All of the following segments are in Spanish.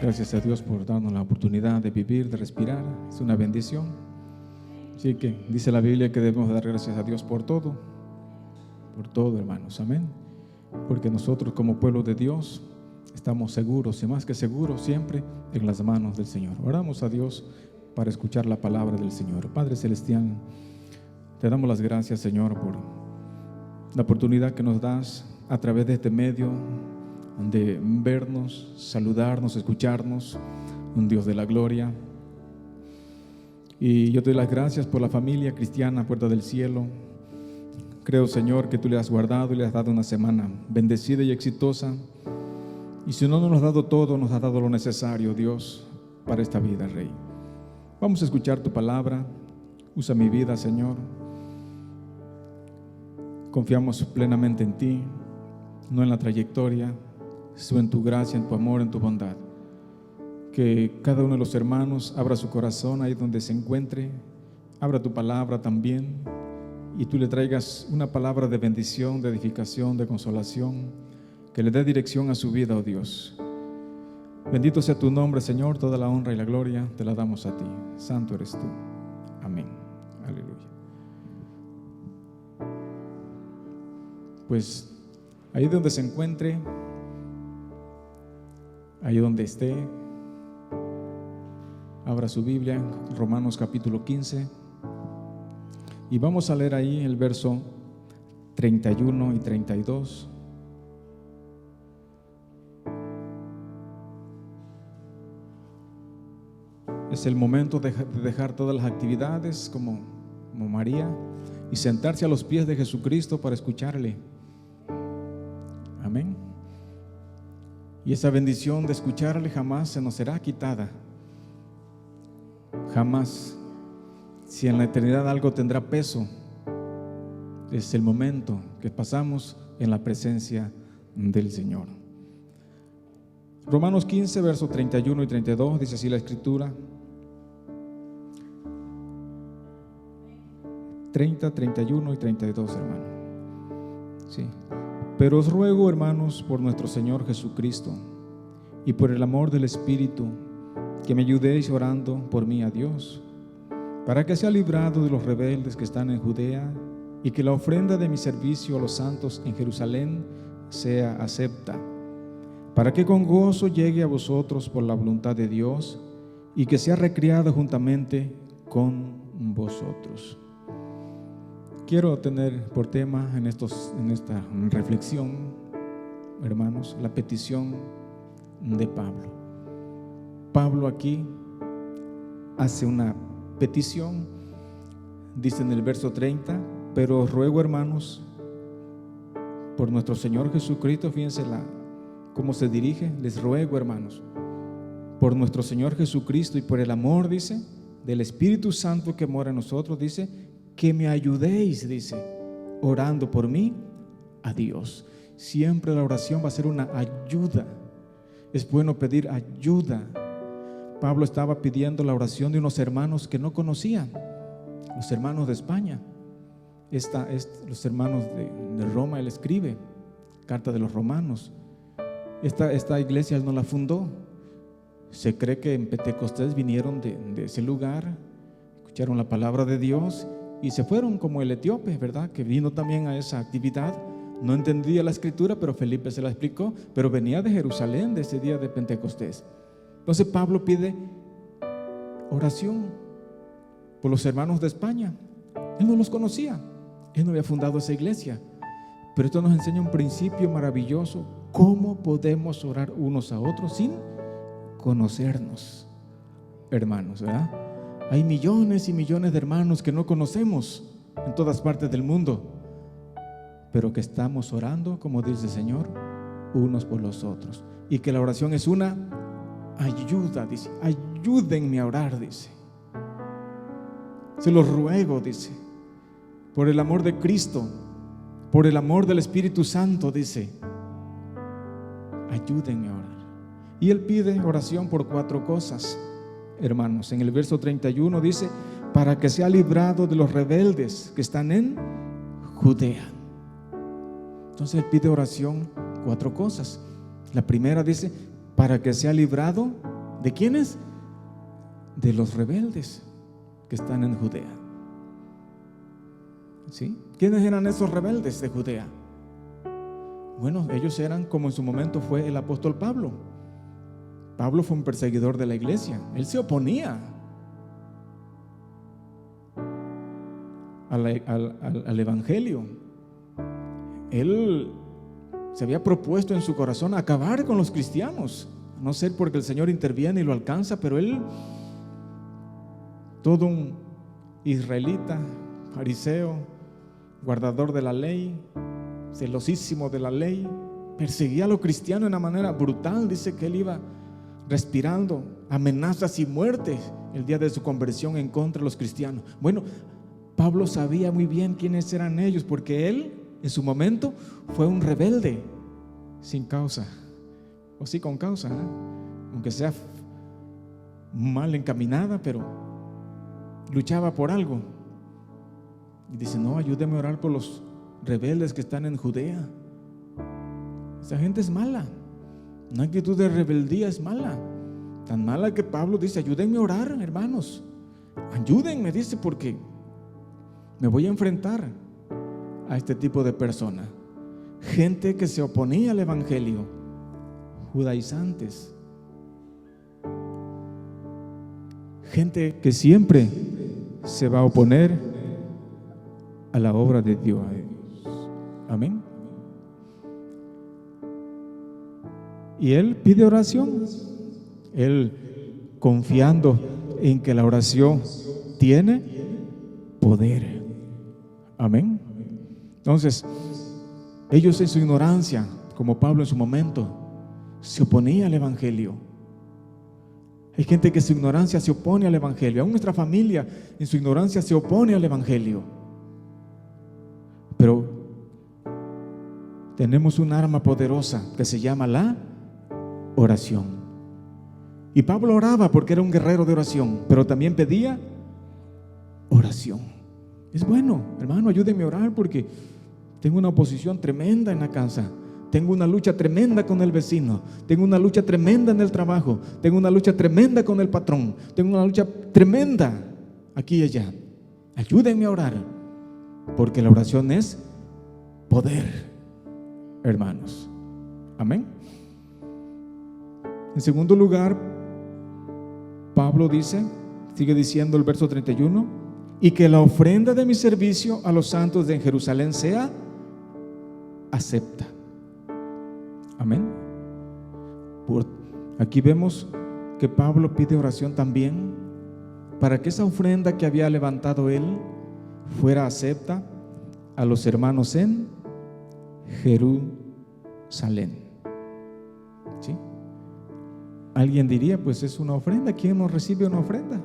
Gracias a Dios por darnos la oportunidad de vivir, de respirar. Es una bendición. Así que dice la Biblia que debemos dar gracias a Dios por todo, hermanos. Amén. Porque nosotros como pueblo de Dios estamos seguros y más que seguros siempre en las manos del Señor. Oramos a Dios para escuchar la palabra del Señor. Padre Celestial, te damos las gracias, Señor, por la oportunidad que nos das a través de este medio de vernos, saludarnos, escucharnos, un Dios de la gloria. Y yo te doy las gracias por la familia cristiana Puerta del Cielo. Creo, Señor, que tú le has guardado y le has dado una semana bendecida y exitosa. Y si no nos has dado todo, nos has dado lo necesario, Dios, para esta vida, Rey. Vamos a escuchar tu palabra. Usa mi vida, Señor. Confiamos plenamente en ti, no en la trayectoria, sino en tu gracia, en tu amor, en tu bondad. Que cada uno de los hermanos abra su corazón ahí donde se encuentre, abra tu palabra también, y tú le traigas una palabra de bendición, de edificación, de consolación, que le dé dirección a su vida, oh Dios. Bendito sea tu nombre, Señor. Toda la honra y la gloria te la damos a ti. Santo eres tú. Amén. Aleluya. Pues ahí donde se encuentre, ahí donde esté, abra su Biblia, Romanos capítulo 15, y vamos a leer ahí el verso 31 y 32. Es el momento de dejar todas las actividades como María y sentarse a los pies de Jesucristo para escucharle. Amén. Y esa bendición de escucharle jamás se nos será quitada. Jamás. Si en la eternidad algo tendrá peso, es el momento que pasamos en la presencia del Señor. Romanos 15, versos 31 y 32, dice así la Escritura. 30, 31 y 32, hermano. Sí. Pero os ruego, hermanos, por nuestro Señor Jesucristo y por el amor del Espíritu, que me ayudéis orando por mí a Dios, para que sea librado de los rebeldes que están en Judea, y que la ofrenda de mi servicio a los santos en Jerusalén sea acepta, para que con gozo llegue a vosotros por la voluntad de Dios, y que sea recreada juntamente con vosotros. Quiero tener por tema en esta reflexión, hermanos, la petición de Pablo. Pablo aquí hace una petición, dice en el verso 30, pero os ruego, hermanos, por nuestro Señor Jesucristo. Fíjense cómo se dirige. Les ruego, hermanos, por nuestro Señor Jesucristo y por el amor, dice, del Espíritu Santo que mora en nosotros, dice, que me ayudéis, dice, orando por mí a Dios. Siempre la oración va a ser una ayuda. Es bueno pedir ayuda. Pablo estaba pidiendo la oración de unos hermanos que no conocían, los hermanos de España. Los hermanos de Roma. Él escribe carta de los romanos. Esta iglesia él no la fundó. Se cree que en Pentecostés vinieron de ese lugar, escucharon la palabra de Dios y se fueron, como el etíope, ¿verdad? Que vino también a esa actividad. No entendía la escritura, pero Felipe se la explicó, pero venía de Jerusalén de ese día de Pentecostés. Entonces Pablo pide oración por los hermanos de España. Él no los conocía, él no había fundado esa iglesia, pero esto nos enseña un principio maravilloso: cómo podemos orar unos a otros sin conocernos, hermanos, ¿verdad? Hay millones y millones de hermanos que no conocemos en todas partes del mundo, pero que estamos orando, como dice el Señor, unos por los otros, y que la oración es una ayuda, dice, ayúdenme a orar, dice, se los ruego, dice, por el amor de Cristo, por el amor del Espíritu Santo, dice, ayúdenme a orar. Y él pide oración por 4 cosas, hermanos. En el verso 31 dice, para que sea librado de los rebeldes que están en Judea. Entonces él pide oración 4 cosas. La primera dice, para que sea librado ¿De quiénes? De los rebeldes que están en Judea. ¿Sí? ¿Quiénes eran esos rebeldes de Judea? Bueno, ellos eran como en su momento fue el apóstol Pablo. Pablo fue un perseguidor de la iglesia. Él se oponía al evangelio. Él se había propuesto en su corazón acabar con los cristianos, a no ser porque el Señor interviene y lo alcanza, pero él, todo un israelita, fariseo, guardador de la ley, celosísimo de la ley, perseguía a los cristianos de una manera brutal. Dice que él iba respirando amenazas y muertes el día de su conversión en contra de los cristianos. Bueno, Pablo sabía muy bien quiénes eran ellos, porque él en su momento fue un rebelde sin causa, o sí con causa, aunque sea mal encaminada, pero luchaba por algo. Y dice: no, ayúdeme a orar por los rebeldes que están en Judea. Esa gente es mala. Una actitud de rebeldía es mala, tan mala que Pablo dice: ayúdenme a orar, hermanos, ayúdenme, dice, porque me voy a enfrentar a este tipo de persona. Gente que se oponía al evangelio, judaizantes, gente que siempre se va a oponer a la obra de Dios. Amén. Y él pide oración, él confiando en que la oración tiene poder. Amén. Entonces, ellos en su ignorancia, como Pablo en su momento, se oponía al evangelio. Hay gente que en su ignorancia se opone al evangelio. Aún nuestra familia en su ignorancia se opone al evangelio. Pero tenemos un arma poderosa que se llama la oración. Y Pablo oraba porque era un guerrero de oración, pero también pedía oración. Es bueno, hermano, ayúdeme a orar porque tengo una oposición tremenda en la casa. Tengo una lucha tremenda con el vecino. Tengo una lucha tremenda en el trabajo. Tengo una lucha tremenda con el patrón. Tengo una lucha tremenda aquí y allá. Ayúdenme a orar, porque la oración es poder, hermanos. Amén. En segundo lugar, Pablo dice, sigue diciendo el verso 31, y que la ofrenda de mi servicio a los santos de Jerusalén sea acepta. Amén. Aquí vemos que Pablo pide oración también para que esa ofrenda que había levantado él fuera acepta a los hermanos en Jerusalén. ¿Sí? Alguien diría, pues es una ofrenda. ¿Quién no recibe una ofrenda?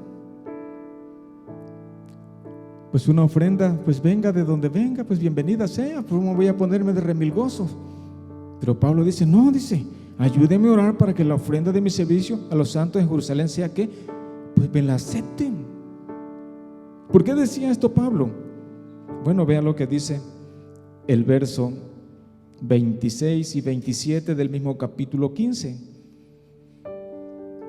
Pues una ofrenda, pues venga de donde venga, pues bienvenida sea. Pues no voy a ponerme de remilgoso. Pero Pablo dice, no, dice, ayúdeme a orar para que la ofrenda de mi servicio a los santos en Jerusalén sea que, pues me la acepten. ¿Por qué decía esto Pablo? Bueno, vea lo que dice el verso 26 y 27 del mismo capítulo 15.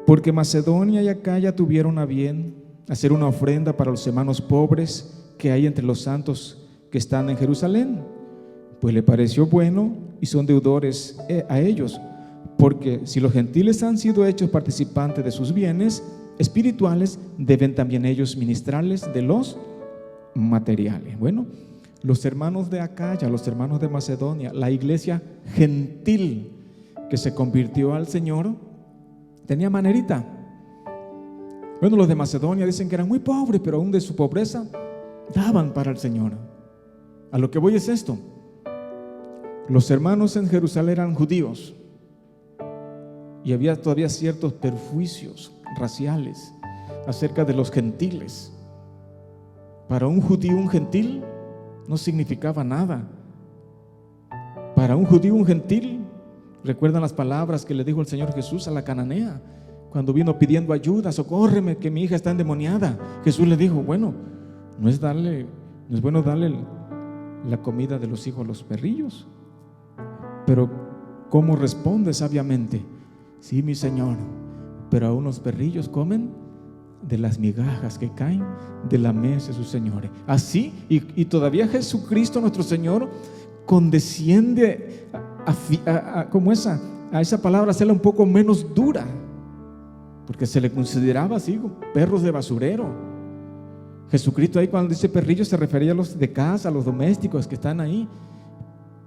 Porque Macedonia y Acaya tuvieron a bien hacer una ofrenda para los hermanos pobres que hay entre los santos que están en Jerusalén, pues le pareció bueno y son deudores a ellos, porque si los gentiles han sido hechos participantes de sus bienes espirituales, deben también ellos ministrarles de los materiales. Bueno, los hermanos de Acaya, los hermanos de Macedonia, la iglesia gentil que se convirtió al Señor, tenía manerita. Bueno, los de Macedonia dicen que eran muy pobres, pero aún de su pobreza daban para el Señor. A lo que voy es esto: los hermanos en Jerusalén eran judíos y había todavía ciertos perjuicios raciales acerca de los gentiles. Para un judío, un gentil no significaba nada. Para un judío, un gentil, recuerdan las palabras que le dijo el Señor Jesús a la cananea cuando vino pidiendo ayuda: socórreme, que mi hija está endemoniada. Jesús le dijo, bueno, no es bueno darle la comida de los hijos a los perrillos. Pero ¿cómo responde sabiamente? Sí, mi Señor, pero aún los perrillos comen de las migajas que caen de la mesa de sus señores. Así, y todavía Jesucristo nuestro Señor condesciende a esa palabra, hacerla un poco menos dura, porque se le consideraba así, perros de basurero. Jesucristo ahí cuando dice perrillos se refería a los de casa, a los domésticos que están ahí,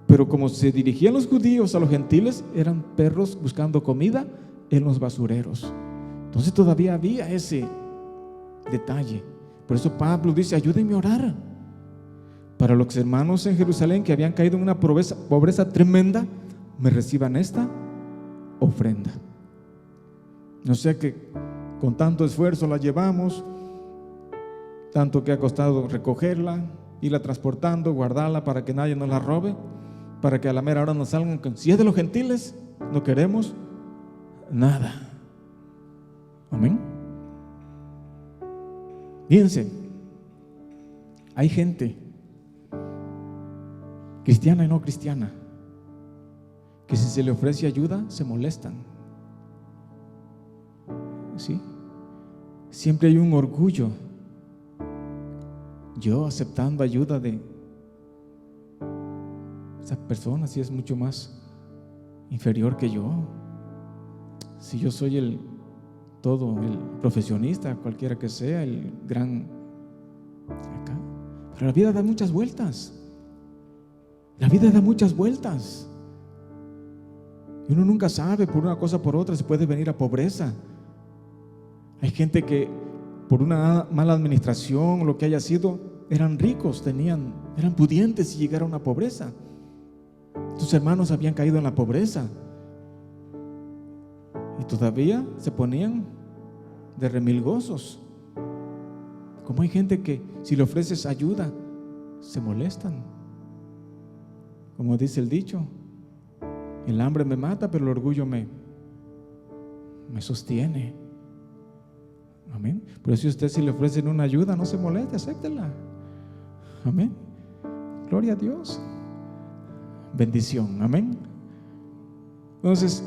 pero como se dirigían los judíos a los gentiles, eran perros buscando comida en los basureros. Entonces todavía había ese detalle. Por eso Pablo dice: ayúdenme a orar para los hermanos en Jerusalén que habían caído en una pobreza tremenda, me reciban esta ofrenda. No sea que con tanto esfuerzo la llevamos, tanto que ha costado recogerla, irla transportando, guardarla para que nadie nos la robe, para que a la mera hora nos salgan con: si es de los gentiles, no queremos nada. Amén. Fíjense, hay gente cristiana y no cristiana que si se le ofrece ayuda se molestan. ¿Sí? Siempre hay un orgullo. Yo aceptando ayuda de esa persona, si es mucho más inferior que yo, si yo soy el profesionista, cualquiera que sea, el gran acá. Pero la vida da muchas vueltas. La vida da muchas vueltas. Y uno nunca sabe, por una cosa o por otra se puede venir a pobreza. Hay gente que por una mala administración o lo que haya sido, eran ricos, eran pudientes y llegaron a pobreza. Tus hermanos habían caído en la pobreza y todavía se ponían de remilgosos. Como hay gente que si le ofreces ayuda se molestan. Como dice el dicho: el hambre me mata, pero el orgullo me sostiene. Amén. Por eso usted, si le ofrecen una ayuda, no se moleste, acéptela. Amén. Gloria a Dios. Bendición. Amén. Entonces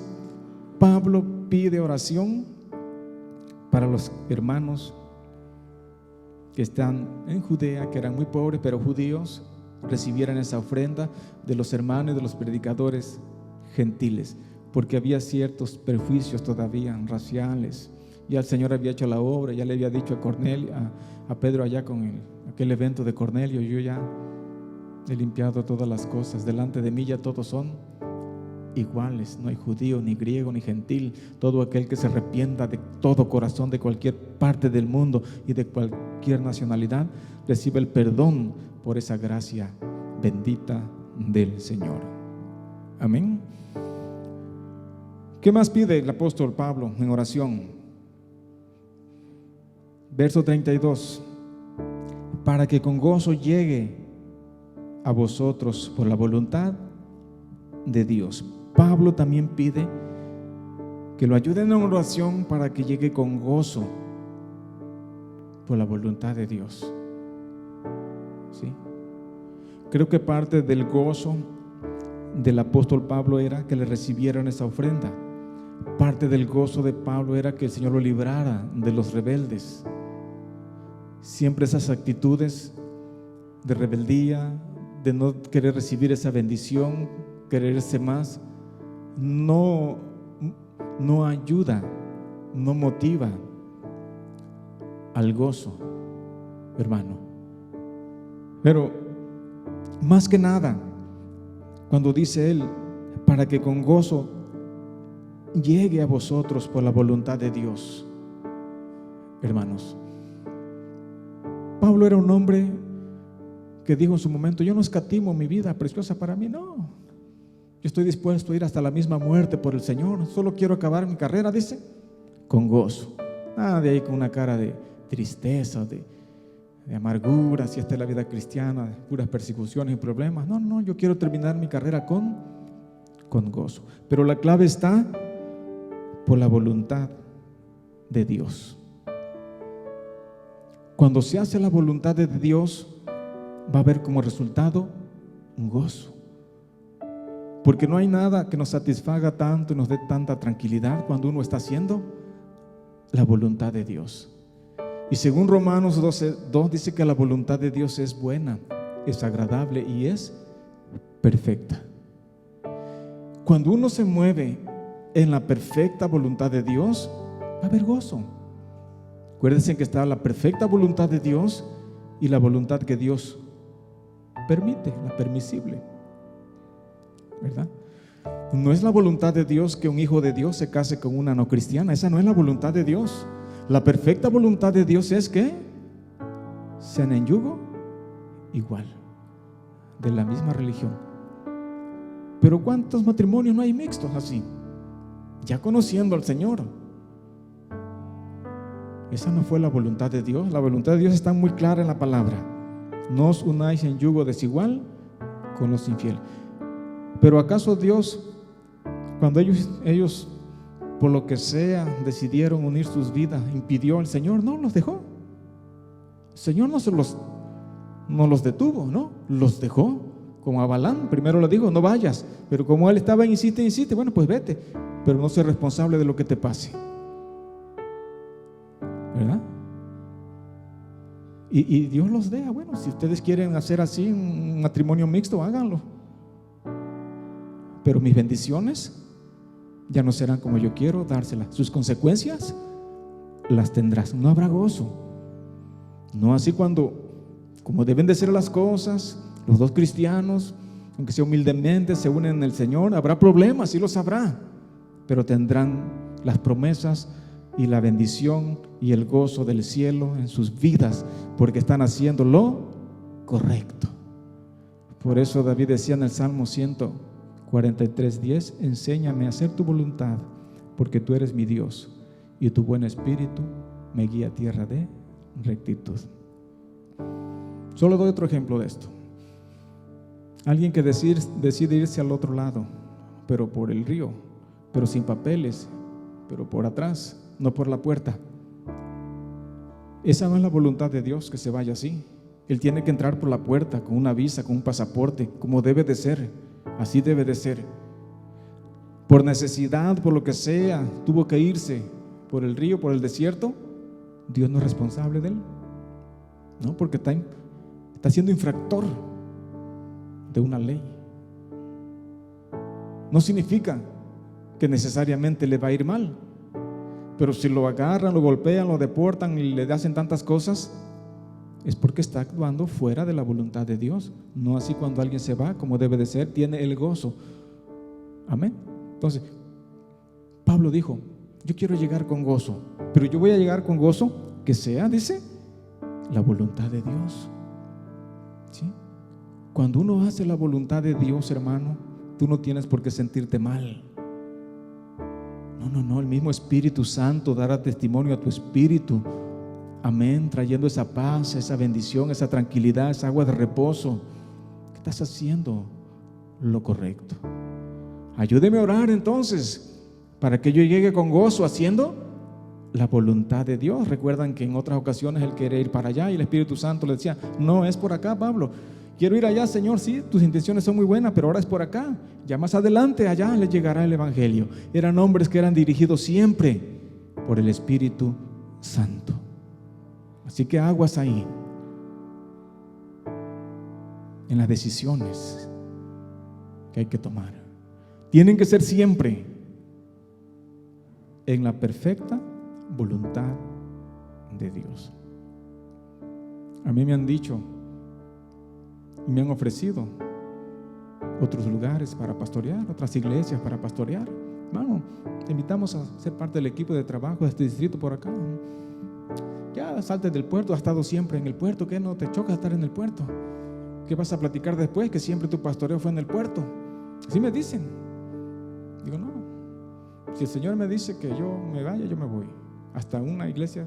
Pablo pide oración para los hermanos que están en Judea, que eran muy pobres pero judíos, recibieran esa ofrenda de los hermanos y de los predicadores gentiles, porque había ciertos prejuicios todavía raciales. Ya el Señor había hecho la obra, ya le había dicho a Cornelio, a Pedro allá con aquel evento de Cornelio: yo ya he limpiado todas las cosas, delante de mí ya todos son iguales, no hay judío, ni griego, ni gentil. Todo aquel que se arrepienta de todo corazón, de cualquier parte del mundo y de cualquier nacionalidad, recibe el perdón por esa gracia bendita del Señor. Amén. ¿Qué más pide el apóstol Pablo en oración? Verso 32: para que con gozo llegue a vosotros por la voluntad de Dios. Pablo también pide que lo ayuden en oración para que llegue con gozo por la voluntad de Dios. ¿Sí? Creo que parte del gozo del apóstol Pablo era que le recibieran esa ofrenda. Parte del gozo de Pablo era que el Señor lo librara de los rebeldes. Siempre esas actitudes de rebeldía, de no querer recibir esa bendición, quererse más, no ayuda, no motiva al gozo, hermano. Pero más que nada, cuando dice él, para que con gozo llegue a vosotros por la voluntad de Dios, hermanos, Pablo era un hombre que dijo en su momento: yo no escatimo mi vida preciosa para mí, no, yo estoy dispuesto a ir hasta la misma muerte por el Señor, solo quiero acabar mi carrera, dice, con gozo. Nada de ahí con una cara de tristeza, de amargura, si esta es la vida cristiana, de puras persecuciones y problemas. No, yo quiero terminar mi carrera con gozo. Pero la clave está por la voluntad de Dios. Cuando se hace la voluntad de Dios, va a haber como resultado un gozo. Porque no hay nada que nos satisfaga tanto y nos dé tanta tranquilidad cuando uno está haciendo la voluntad de Dios. Y según Romanos 12:2 dice que la voluntad de Dios es buena, es agradable y es perfecta. Cuando uno se mueve en la perfecta voluntad de Dios, va a haber gozo. Acuérdense que está la perfecta voluntad de Dios y la voluntad que Dios permite, la permisible, ¿verdad? No es la voluntad de Dios que un hijo de Dios se case con una no cristiana. Esa no es la voluntad de Dios. La perfecta voluntad de Dios es que sean en yugo igual, de la misma religión. Pero ¿cuántos matrimonios no hay mixtos así? Ya conociendo al Señor. Esa no fue la voluntad de Dios. La voluntad de Dios está muy clara en la palabra: no os unáis en yugo desigual con los infieles. Pero ¿acaso Dios, cuando ellos por lo que sea decidieron unir sus vidas, impidió al Señor? No, los dejó. El Señor no los detuvo, no, los dejó. Como a Balaam, primero le dijo: no vayas, pero como él estaba insiste, bueno, pues vete, pero no soy responsable de lo que te pase, ¿verdad? Y Dios los deja. Bueno, si ustedes quieren hacer así un matrimonio mixto, háganlo, pero mis bendiciones ya no serán como yo quiero dárselas. Sus consecuencias las tendrás. No habrá gozo. No así como deben de ser las cosas. Los dos cristianos, aunque sea humildemente, se unen en el Señor. Habrá problemas, sí los habrá, pero tendrán las promesas y la bendición y el gozo del cielo en sus vidas, porque están haciendo lo correcto. Por eso David decía en el Salmo 143:10: enséñame a hacer tu voluntad, porque tú eres mi Dios, y tu buen espíritu me guía a tierra de rectitud. Solo doy otro ejemplo de esto. Alguien que decide irse al otro lado, pero por el río, pero sin papeles, pero por atrás, no por la puerta. Esa no es la voluntad de Dios, que se vaya así. Él tiene que entrar por la puerta con una visa, con un pasaporte, como debe de ser. Así debe de ser. Por necesidad, por lo que sea, tuvo que irse por el río, por el desierto. Dios no es responsable de él, no, porque está siendo infractor de una ley. No significa que necesariamente le va a ir mal, pero si lo agarran, lo golpean, lo deportan y le hacen tantas cosas, es porque está actuando fuera de la voluntad de Dios. No así cuando alguien se va como debe de ser, tiene el gozo. Amén. Entonces Pablo dijo: yo quiero llegar con gozo, pero yo voy a llegar con gozo que sea, dice, la voluntad de Dios. ¿Sí? Cuando uno hace la voluntad de Dios, hermano, tú no tienes por qué sentirte mal. No, el mismo Espíritu Santo dará testimonio a tu espíritu. Amén, trayendo esa paz, esa bendición, esa tranquilidad, esa agua de reposo. Que estás haciendo lo correcto. Ayúdeme a orar entonces, para que yo llegue con gozo haciendo la voluntad de Dios. Recuerdan que en otras ocasiones él quería ir para allá y el Espíritu Santo le decía: no, es por acá, Pablo. Quiero ir allá, Señor, sí, tus intenciones son muy buenas, pero ahora es por acá. Ya más adelante, allá le llegará el Evangelio. Eran hombres que eran dirigidos siempre por el Espíritu Santo. Así que aguas ahí en las decisiones que hay que tomar. Tienen que ser siempre en la perfecta voluntad de Dios. A mí me han dicho y me han ofrecido otros lugares para pastorear, otras iglesias para pastorear. Hermano, te invitamos a ser parte del equipo de trabajo de este distrito por acá. Ya salte del puerto, has estado siempre en el puerto. ¿Qué no te choca estar en el puerto? ¿Qué vas a platicar después? Que siempre tu pastoreo fue en el puerto. Así me dicen. Digo, no, si el Señor me dice que yo me vaya, yo me voy hasta una iglesia,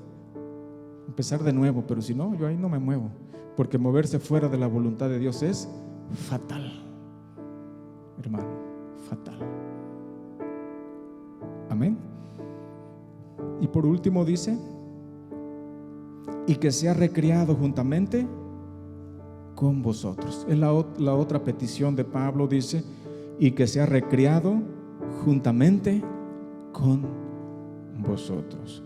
empezar de nuevo, pero si no, yo ahí no me muevo, porque moverse fuera de la voluntad de Dios es fatal, hermano, fatal. Amén. Y por último dice: y que sea recreado juntamente con vosotros. Es la otra petición de Pablo, dice: y que sea recreado juntamente con vosotros.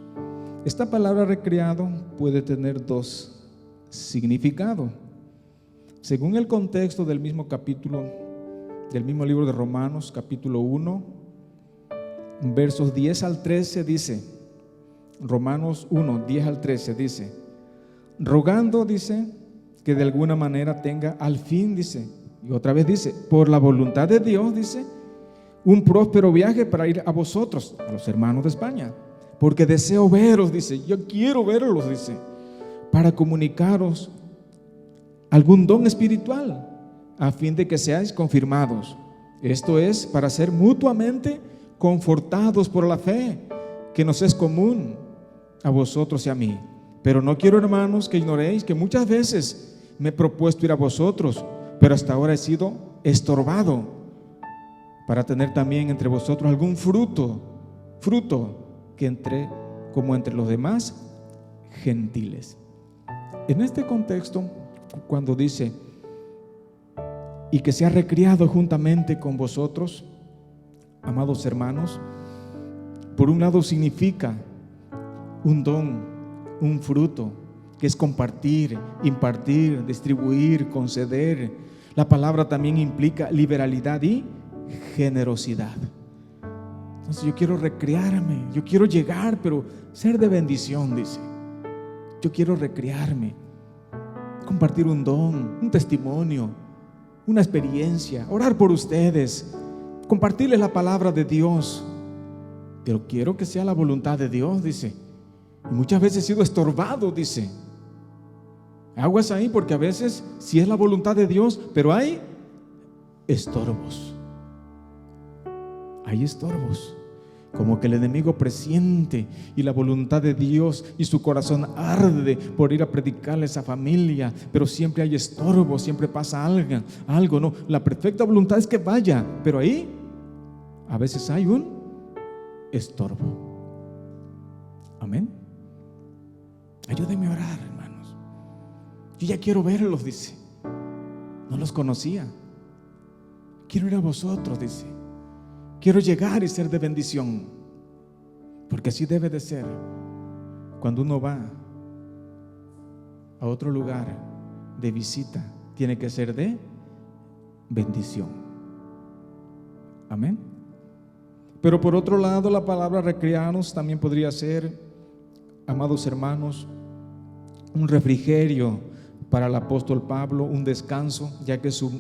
Esta palabra recreado puede tener dos significados. Según el contexto del mismo capítulo, del mismo libro de Romanos, capítulo 1, versos 10 al 13 dice, Romanos 1, 10 al 13 dice, rogando, dice, que de alguna manera tenga al fin, dice, y otra vez dice, por la voluntad de Dios, dice, un próspero viaje para ir a vosotros, a los hermanos de España, porque deseo veros, dice, yo quiero verlos, dice, para comunicaros algún don espiritual, a fin de que seáis confirmados. Esto es, para ser mutuamente confortados por la fe, que nos es común a vosotros y a mí. Pero no quiero, hermanos, que ignoréis que muchas veces me he propuesto ir a vosotros, pero hasta ahora he sido estorbado, para tener también entre vosotros algún fruto que entre como entre los demás gentiles. En este contexto, cuando dice, y que se ha recriado juntamente con vosotros, amados hermanos, por un lado significa un don, un fruto, que es compartir, impartir, distribuir, conceder. La palabra también implica liberalidad y generosidad. Entonces yo quiero recrearme, yo quiero llegar, pero ser de bendición, dice. Yo quiero recrearme, compartir un don, un testimonio, una experiencia, orar por ustedes, compartirles la palabra de Dios. Pero quiero que sea la voluntad de Dios, dice. Y muchas veces he sido estorbado, dice. Aguas ahí, porque a veces sí es la voluntad de Dios, pero hay estorbos. Hay estorbos. Como que el enemigo presiente y la voluntad de Dios y su corazón arde por ir a predicarle a esa familia, pero siempre hay estorbos, siempre pasa algo, ¿no? La perfecta voluntad es que vaya, pero ahí a veces hay un estorbo. Amén. Ayúdenme a orar, hermanos. Yo ya quiero verlos, dice. No los conocía. Quiero ir a vosotros, dice. Quiero llegar y ser de bendición, porque así debe de ser. Cuando uno va a otro lugar de visita, tiene que ser de bendición. Amén. Pero por otro lado, la palabra recrearnos también podría ser, amados hermanos, un refrigerio para el apóstol Pablo, un descanso, ya que su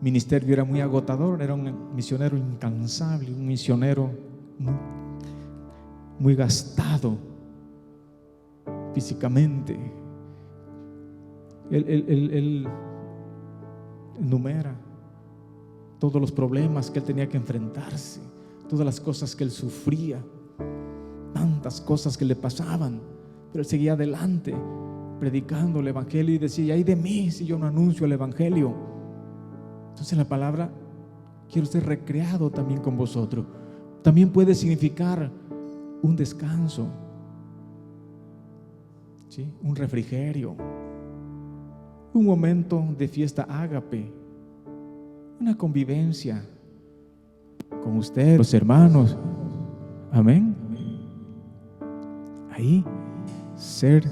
ministerio era muy agotador, era un misionero incansable, un misionero muy gastado físicamente. Él enumera todos los problemas que él tenía que enfrentarse, todas las cosas que él sufría, tantas cosas que le pasaban, pero él seguía adelante predicando el evangelio y decía: ay de mí si yo no anuncio el evangelio. Entonces la palabra quiero ser recreado también con vosotros. También puede significar un descanso, ¿sí? Un refrigerio, un momento de fiesta ágape, una convivencia con ustedes, los hermanos. Amén. Ahí ser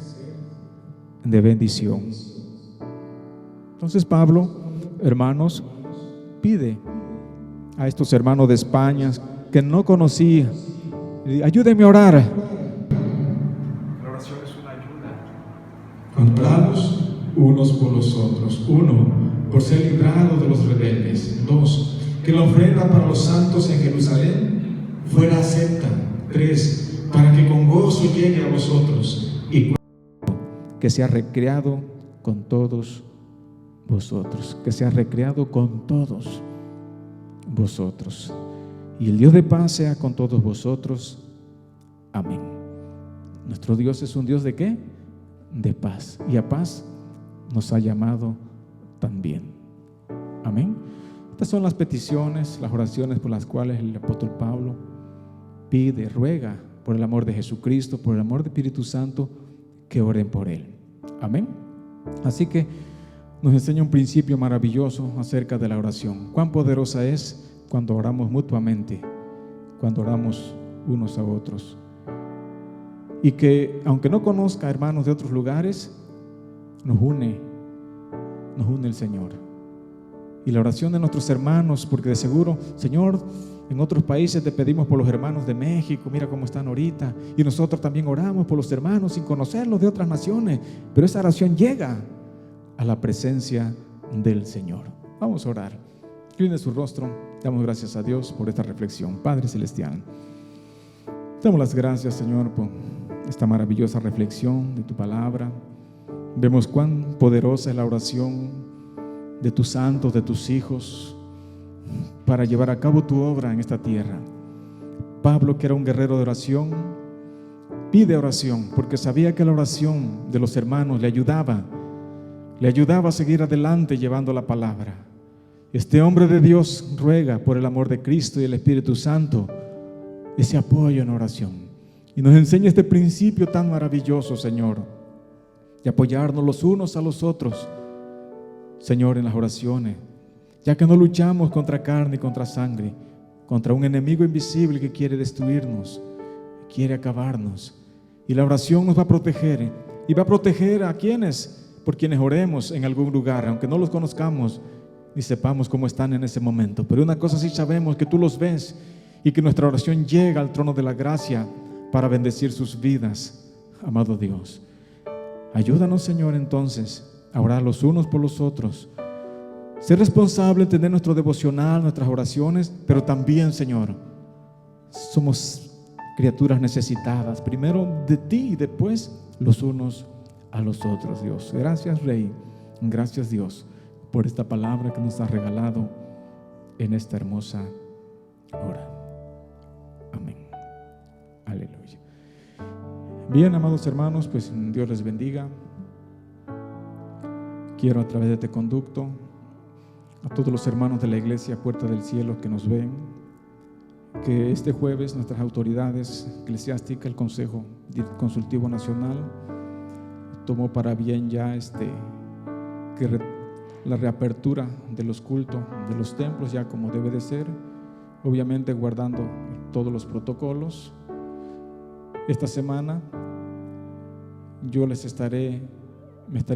de bendición. Entonces Pablo, hermanos, pide a estos hermanos de España que no conocía, ayúdenme a orar. La oración es una ayuda. Controlados unos por los otros. 1, por ser librados de los rebeldes. 2, que la ofrenda para los santos en Jerusalén fuera acepta. 3, para que con gozo llegue a vosotros. Y 4, que sea recreado con todos vosotros, que sea recreado con todos vosotros. Y el Dios de paz sea con todos vosotros. Amén. Nuestro Dios es un Dios ¿de qué? De paz. Y a paz nos ha llamado también. Amén. Estas son las peticiones, las oraciones por las cuales el apóstol Pablo pide, ruega por el amor de Jesucristo, por el amor del Espíritu Santo, que oren por él. Amén. Así que nos enseña un principio maravilloso acerca de la oración. Cuán poderosa es cuando oramos mutuamente, cuando oramos unos a otros. y que aunque no conozca hermanos de otros lugares, nos une el Señor. Y la oración de nuestros hermanos, porque de seguro, Señor, en otros países te pedimos por los hermanos de México, mira cómo están ahorita, y nosotros también oramos por los hermanos sin conocerlos de otras naciones, pero esa oración llega a la presencia del Señor. Vamos a orar. Incline su rostro. Damos gracias a Dios por esta reflexión. Padre Celestial, damos las gracias, Señor, por esta maravillosa reflexión de tu palabra. Vemos cuán poderosa es la oración de tus santos, de tus hijos, para llevar a cabo tu obra en esta tierra. Pablo, que era un guerrero de oración, pide oración porque sabía que la oración de los hermanos le ayudaba a seguir adelante llevando la palabra. Este hombre de Dios ruega por el amor de Cristo y el Espíritu Santo ese apoyo en oración, y nos enseña este principio tan maravilloso, Señor, de apoyarnos los unos a los otros, Señor, en las oraciones, ya que no luchamos contra carne y contra sangre, contra un enemigo invisible que quiere destruirnos, quiere acabarnos. Y la oración nos va a proteger, y va a proteger a por quienes oremos en algún lugar, aunque no los conozcamos ni sepamos cómo están en ese momento. Pero una cosa sí sabemos, que tú los ves, y que nuestra oración llega al trono de la gracia para bendecir sus vidas, amado Dios. Ayúdanos, Señor, entonces a orar los unos por los otros, ser responsable en tener nuestro devocional, nuestras oraciones, pero también, Señor, somos criaturas necesitadas, primero de ti y después los unos a los otros, Dios. Gracias, Rey, gracias, Dios, por esta palabra que nos has regalado en esta hermosa hora. Amén. Aleluya. Bien, amados hermanos, pues Dios les bendiga. Quiero, a través de este conducto, a todos los hermanos de la iglesia Puerta del Cielo que nos ven, que este jueves nuestras autoridades eclesiásticas, el Consejo Consultivo Nacional, tomó para bien ya la reapertura de los cultos, de los templos, ya como debe de ser, obviamente guardando todos los protocolos. Esta semana yo me estaré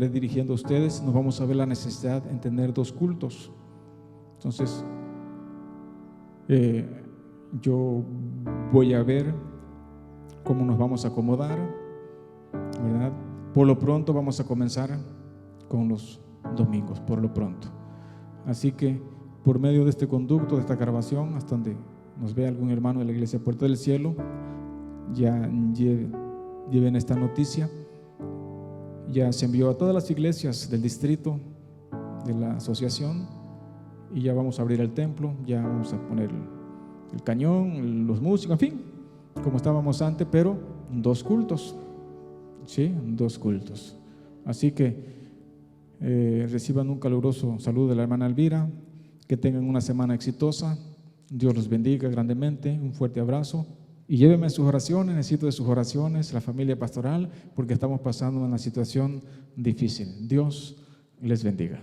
dirigiendo a ustedes. Nos vamos a ver la necesidad en tener 2 cultos. Entonces, yo voy a ver cómo nos vamos a acomodar, ¿verdad? Por lo pronto vamos a comenzar con los domingos, por lo pronto. Así que, por medio de este conducto, de esta grabación, hasta donde nos vea algún hermano de la iglesia Puerta del Cielo, ya lleven esta noticia. Ya se envió a todas las iglesias del distrito, de la asociación, y ya vamos a abrir el templo, ya vamos a poner el cañón, los músicos, en fin, como estábamos antes, pero 2 cultos, ¿sí? 2 cultos. Así que reciban un caluroso saludo de la hermana Elvira, que tengan una semana exitosa, Dios los bendiga grandemente, un fuerte abrazo. Y llévenme sus oraciones, necesito de sus oraciones, la familia pastoral, porque estamos pasando una situación difícil. Dios les bendiga.